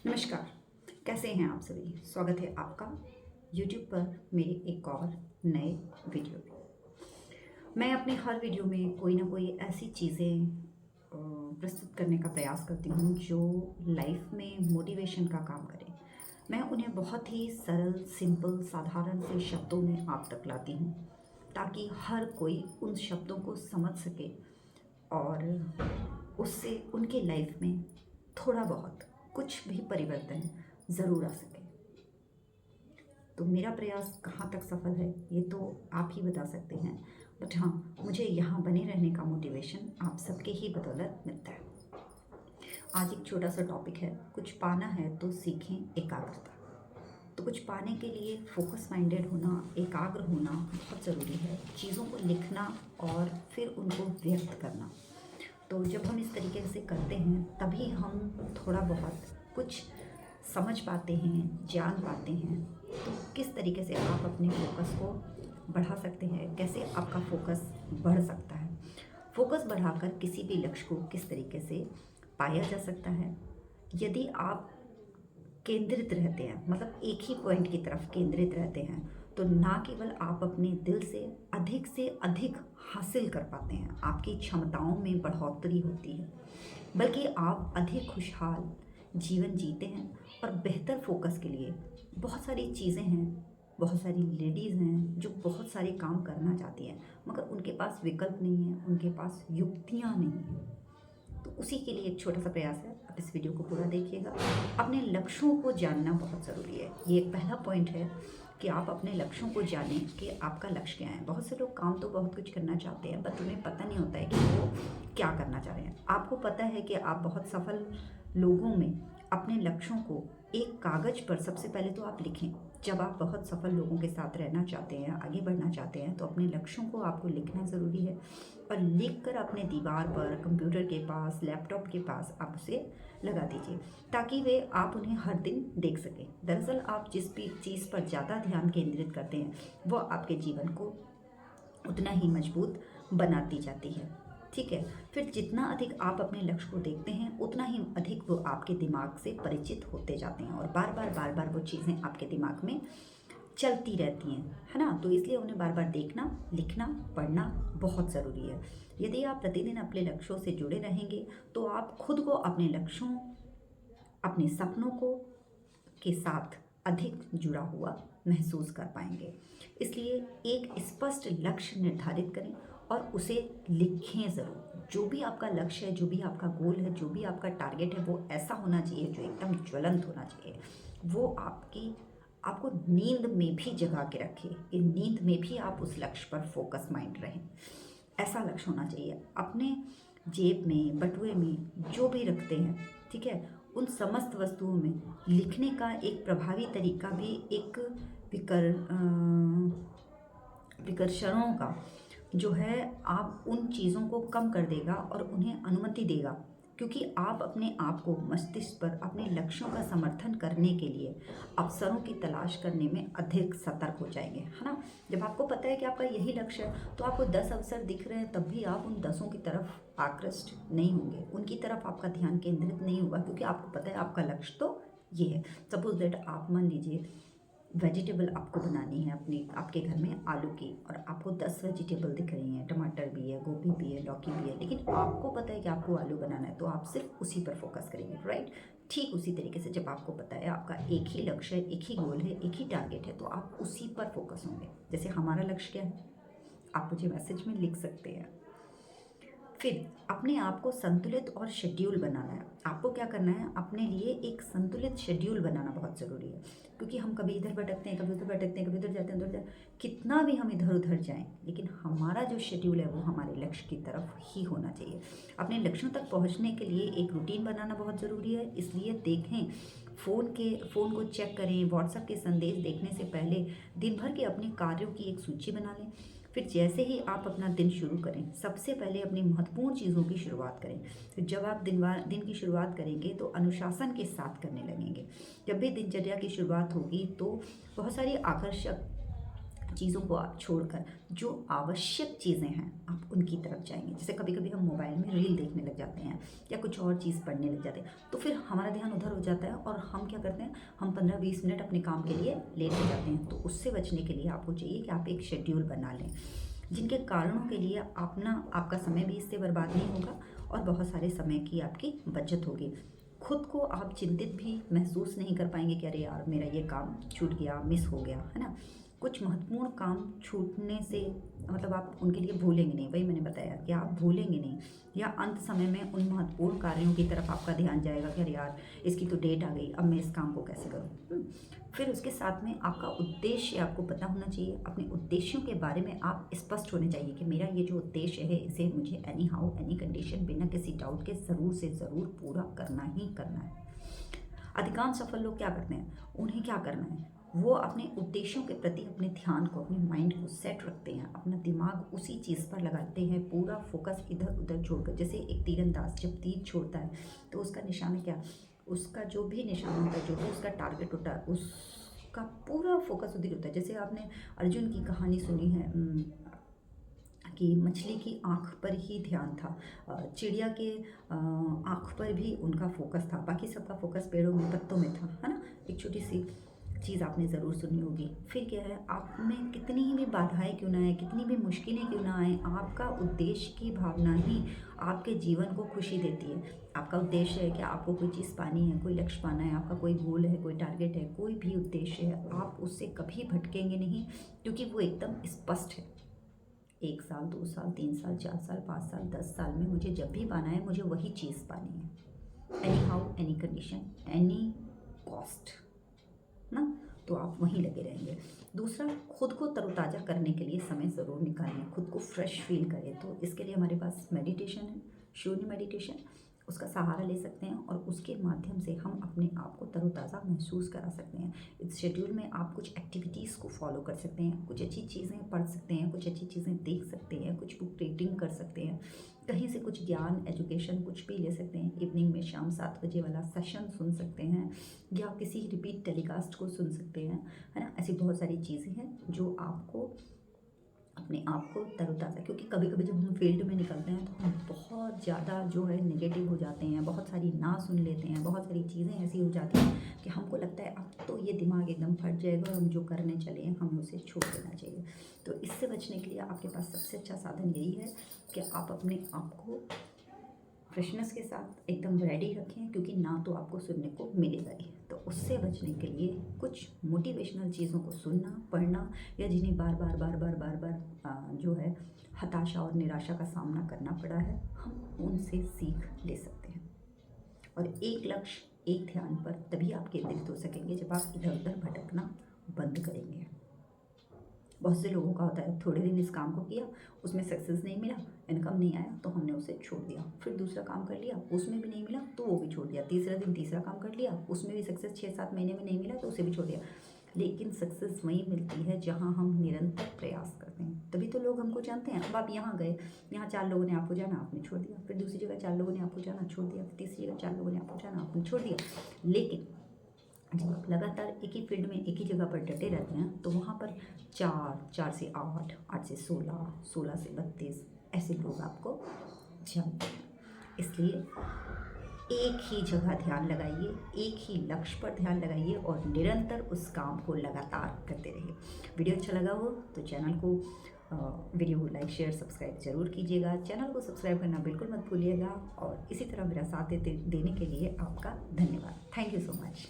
नमस्कार। कैसे हैं आप सभी? स्वागत है आपका YouTube पर मेरे एक और नए वीडियो में। मैं अपने हर वीडियो में कोई ना कोई ऐसी चीज़ें प्रस्तुत करने का प्रयास करती हूँ जो लाइफ में मोटिवेशन का काम करें। मैं उन्हें बहुत ही सरल, सिंपल, साधारण से शब्दों में आप तक लाती हूँ ताकि हर कोई उन शब्दों को समझ सके और उससे उनके लाइफ में थोड़ा बहुत कुछ भी परिवर्तन ज़रूर आ सके। तो मेरा प्रयास कहाँ तक सफल है ये तो आप ही बता सकते हैं, बट हाँ, मुझे यहाँ बने रहने का मोटिवेशन आप सबके ही बदौलत मिलता है। आज एक छोटा सा टॉपिक है, कुछ पाना है तो सीखें एकाग्रता। तो कुछ पाने के लिए फोकस माइंडेड होना, एकाग्र होना बहुत ज़रूरी है। चीज़ों को लिखना और फिर उनको व्यक्त करना। तो जब हम इस तरीके से करते हैं तभी हम थोड़ा बहुत कुछ समझ पाते हैं, जान पाते हैं। तो किस तरीके से आप अपने फोकस को बढ़ा सकते हैं, कैसे आपका फोकस बढ़ सकता है, फोकस बढ़ाकर किसी भी लक्ष्य को किस तरीके से पाया जा सकता है। यदि आप केंद्रित रहते हैं, मतलब एक ही पॉइंट की तरफ केंद्रित रहते हैं, तो ना केवल आप अपने दिल से अधिक हासिल कर पाते हैं, आपकी क्षमताओं में बढ़ोतरी होती है, बल्कि आप अधिक खुशहाल जीवन जीते हैं। और बेहतर फोकस के लिए बहुत सारी चीज़ें हैं, बहुत सारी लेडीज़ हैं जो बहुत सारे काम करना चाहती हैं, मगर उनके पास विकल्प नहीं है, उनके पास युक्तियाँ नहीं हैं। तो उसी के लिए एक छोटा सा प्रयास है, आप इस वीडियो को पूरा देखिएगा। अपने लक्ष्यों को जानना बहुत ज़रूरी है। ये एक पहला पॉइंट है कि आप अपने लक्ष्यों को जानें कि आपका लक्ष्य क्या है। बहुत से लोग काम तो बहुत कुछ करना चाहते हैं, बट उन्हें पता नहीं होता है कि वो क्या करना चाह रहे हैं। आपको पता है कि आप बहुत सफल लोगों में अपने लक्ष्यों को एक कागज़ पर सबसे पहले तो आप लिखें। जब आप बहुत सफल लोगों के साथ रहना चाहते हैं, आगे बढ़ना चाहते हैं, तो अपने लक्ष्यों को आपको लिखना ज़रूरी है। और लिख कर अपने दीवार पर, कंप्यूटर के पास, लैपटॉप के पास आप उसे लगा दीजिए, ताकि वे आप उन्हें हर दिन देख सकें। दरअसल आप जिस भी चीज़ पर ज़्यादा ध्यान केंद्रित करते हैं वो आपके जीवन को उतना ही मजबूत बनाती जाती है। ठीक है, फिर जितना अधिक आप अपने लक्ष्य को देखते हैं उतना ही अधिक वो आपके दिमाग से परिचित होते जाते हैं और बार बार वो चीज़ें आपके दिमाग में चलती रहती हैं, है ना। तो इसलिए उन्हें बार बार देखना, लिखना, पढ़ना बहुत ज़रूरी है। यदि आप प्रतिदिन अपने लक्ष्यों से जुड़े रहेंगे तो आप खुद को अपने लक्ष्यों, अपने सपनों को के साथ अधिक जुड़ा हुआ महसूस कर पाएंगे। इसलिए एक स्पष्ट लक्ष्य निर्धारित करें और उसे लिखें ज़रूर। जो भी आपका लक्ष्य है, जो भी आपका गोल है, जो भी आपका टारगेट है, वो ऐसा होना चाहिए जो एकदम ज्वलंत होना चाहिए। वो आपको नींद में भी जगा के रखे, इन नींद में भी आप उस लक्ष्य पर फोकस माइंड रहें। ऐसा लक्ष्य होना चाहिए। अपने जेब में, बटुए में जो भी रखते हैं, ठीक है, उन समस्त वस्तुओं में लिखने का एक प्रभावी तरीका भी एक विकर्षणों का जो है, आप उन चीज़ों को कम कर देगा और उन्हें अनुमति देगा, क्योंकि आप अपने आप को मस्तिष्क पर अपने लक्ष्यों का समर्थन करने के लिए अवसरों की तलाश करने में अधिक सतर्क हो जाएंगे, है ना। जब आपको पता है कि आपका यही लक्ष्य है तो आपको 10 अवसर दिख रहे हैं, तब भी आप उन 10 की तरफ आकृष्ट नहीं होंगे, उनकी तरफ आपका ध्यान केंद्रित नहीं होगा, क्योंकि आपको पता है आपका लक्ष्य तो ये है। सपोज दैट आप मान लीजिए वेजिटेबल आपको बनानी है अपने आपके घर में आलू की, और आपको 10 वेजिटेबल दिख रही हैं, टमाटर भी है, गोभी भी है, लौकी भी है, लेकिन आपको पता है कि आपको आलू बनाना है, तो आप सिर्फ उसी पर फोकस करेंगे, राइट। ठीक उसी तरीके से जब आपको पता है आपका एक ही लक्ष्य है, एक ही गोल है, एक ही टारगेट है, तो आप उसी पर फोकस होंगे। जैसे हमारा लक्ष्य क्या है, आप मुझे मैसेज में लिख सकते हैं। फिर अपने आप को संतुलित और शेड्यूल बनाना है। आपको क्या करना है, अपने लिए एक संतुलित शेड्यूल बनाना बहुत ज़रूरी है, क्योंकि हम कभी इधर भटकते हैं, कभी उधर भटकते हैं, कभी उधर जाते हैं, उधर जाते, कितना भी हम इधर उधर जाएं, लेकिन हमारा जो शेड्यूल है वो हमारे लक्ष्य की तरफ ही होना चाहिए। अपने लक्ष्यों तक पहुँचने के लिए एक रूटीन बनाना बहुत ज़रूरी है। इसलिए देखें, फ़ोन को चेक करें, व्हाट्सएप के संदेश देखने से पहले दिन भर के अपने कार्यों की एक सूची बना लें। फिर जैसे ही आप अपना दिन शुरू करें, सबसे पहले अपनी महत्वपूर्ण चीज़ों की शुरुआत करें। तो जब आप दिन की शुरुआत करेंगे तो अनुशासन के साथ करने लगेंगे। जब भी दिनचर्या की शुरुआत होगी तो बहुत सारी आकर्षक चीज़ों को आप छोड़कर जो आवश्यक चीज़ें हैं आप उनकी तरफ जाएंगे। जैसे कभी कभी हम मोबाइल में रील देखने लग जाते हैं या कुछ और चीज़ पढ़ने लग जाते हैं, तो फिर हमारा ध्यान उधर हो जाता है और हम क्या करते हैं, हम 15-20 मिनट अपने काम के लिए लेट हो जाते हैं। तो उससे बचने के लिए आपको चाहिए कि आप एक शेड्यूल बना लें, जिनके कारणों के लिए आपका समय भी इससे बर्बाद नहीं होगा और बहुत सारे समय की आपकी बचत होगी। खुद को आप चिंतित भी महसूस नहीं कर पाएंगे कि अरे यार मेरा ये काम छूट गया, मिस हो गया, है ना। कुछ महत्वपूर्ण काम छूटने से मतलब आप उनके लिए भूलेंगे नहीं, वही मैंने बताया कि आप भूलेंगे नहीं, या अंत समय में उन महत्वपूर्ण कार्यों की तरफ आपका ध्यान जाएगा कि अरे यार इसकी तो डेट आ गई, अब मैं इस काम को कैसे करूँ। फिर उसके साथ में आपका उद्देश्य आपको पता होना चाहिए। अपने उद्देश्यों के बारे में आप स्पष्ट होने चाहिए कि मेरा ये जो उद्देश्य है इसे मुझे एनी हाउ एनी कंडीशन बिना किसी डाउट के ज़रूर से ज़रूर पूरा करना ही करना है। अधिकांश सफल लोग क्या करते हैं, उन्हें क्या करना है, वो अपने उद्देश्यों के प्रति अपने ध्यान को, अपने माइंड को सेट रखते हैं, अपना दिमाग उसी चीज़ पर लगाते हैं, पूरा फोकस इधर उधर छोड़कर। जैसे एक तीरंदाज जब तीर छोड़ता है तो उसका निशाना क्या, उसका जो भी निशाना होता है, जो भी उसका टारगेट होता है, उसका पूरा फोकस उधर होता है। जैसे आपने अर्जुन की कहानी सुनी है कि मछली की आँख पर ही ध्यान था, चिड़िया के आँख पर भी उनका फोकस था, बाकी सबका फोकस पेड़ों में, पत्तों में था, है ना। एक छोटी सी चीज़ आपने ज़रूर सुनी होगी। फिर क्या है, आप में कितनी ही भी बाधाएं क्यों ना आए, कितनी भी मुश्किलें क्यों ना आए, आपका उद्देश्य की भावना ही आपके जीवन को खुशी देती है। आपका उद्देश्य है कि आपको कोई चीज़ पानी है, कोई लक्ष्य पाना है, आपका कोई गोल है, कोई टारगेट है, कोई भी उद्देश्य है, आप उससे कभी भटकेंगे नहीं, क्योंकि वो एकदम स्पष्ट है। 1 साल, 2 साल, 3 साल, 4 साल, 5 साल, 10 साल में मुझे जब भी पाना है, मुझे वही चीज़ पानी है, any how any condition any cost ना। तो आप वहीं लगे रहेंगे। दूसरा, खुद को तरोताज़ा करने के लिए समय ज़रूर निकालें, खुद को फ्रेश फील करें। तो इसके लिए हमारे पास मेडिटेशन है, शून्य मेडिटेशन, उसका सहारा ले सकते हैं और उसके माध्यम से हम अपने आप को तरोताज़ा महसूस करा सकते हैं। इस शेड्यूल में आप कुछ एक्टिविटीज़ को फॉलो कर सकते हैं, कुछ अच्छी चीज़ें पढ़ सकते हैं, कुछ अच्छी चीज़ें देख सकते हैं, कुछ बुक रीडिंग कर सकते हैं, कहीं से कुछ ज्ञान, एजुकेशन कुछ भी ले सकते हैं। इवनिंग में शाम 7 बजे वाला सेशन सुन सकते हैं या किसी रिपीट टेलीकास्ट को सुन सकते हैं, है ना। ऐसी बहुत सारी चीज़ें हैं जो आपको अपने आप को तरोताज़ा, क्योंकि कभी कभी जब हम फील्ड में निकलते हैं तो हम बहुत ज़्यादा जो है नेगेटिव हो जाते हैं, बहुत सारी ना सुन लेते हैं, बहुत सारी चीज़ें ऐसी हो जाती हैं कि हमको लगता है अब तो ये दिमाग एकदम फट जाएगा और हम जो करने चले हैं हमें उसे छोड़ देना चाहिए। तो इससे बचने के लिए आपके पास सबसे अच्छा साधन यही है कि आप अपने आप को फ्रेशनेस के साथ एकदम रेडी रखें, क्योंकि ना तो आपको सुनने को मिलेगा ही। तो उससे बचने के लिए कुछ मोटिवेशनल चीज़ों को सुनना, पढ़ना, या जिन्हें बार बार बार बार बार बार जो है हताशा और निराशा का सामना करना पड़ा है, हम उनसे सीख ले सकते हैं। और एक लक्ष्य, एक ध्यान पर तभी आप केंद्रित हो सकेंगे जब आप इधर उधर भटकना बंद करेंगे। बहुत से लोगों का होता है, थोड़े दिन इस काम को किया, उसमें सक्सेस नहीं मिला, इनकम नहीं आया, तो हमने उसे छोड़ दिया। फिर दूसरा काम कर लिया, उसमें भी नहीं मिला तो वो भी छोड़ दिया। तीसरा दिन तीसरा काम कर लिया, उसमें भी सक्सेस 6-7 महीने में नहीं मिला तो उसे भी छोड़ दिया। लेकिन सक्सेस वहीं मिलती है जहाँ हम निरंतर प्रयास करते हैं, तभी तो लोग हमको जानते हैं। अब आप यहाँ गए, यहाँ 4 लोगों ने आपको जाना, आपने छोड़ दिया। फिर दूसरी जगह 4 लोगों ने आपको जाना, छोड़ दिया। फिर तीसरी जगह 4 लोगों ने आपको जाना, आपने छोड़ दिया। लेकिन जब आप लगातार एक ही फील्ड में एक ही जगह पर डटे रहते हैं तो वहाँ पर 4 से 8, 8 से 16, 16 से 32 ऐसे लोग आपको जानते हैं। इसलिए एक ही जगह ध्यान लगाइए, एक ही लक्ष्य पर ध्यान लगाइए और निरंतर उस काम को लगातार करते रहिए। वीडियो अच्छा लगा हो तो चैनल को वीडियो को लाइक, शेयर, सब्सक्राइब जरूर कीजिएगा। चैनल को सब्सक्राइब करना बिल्कुल मत भूलिएगा और इसी तरह मेरा साथ देने के लिए आपका धन्यवाद। Thank you so much.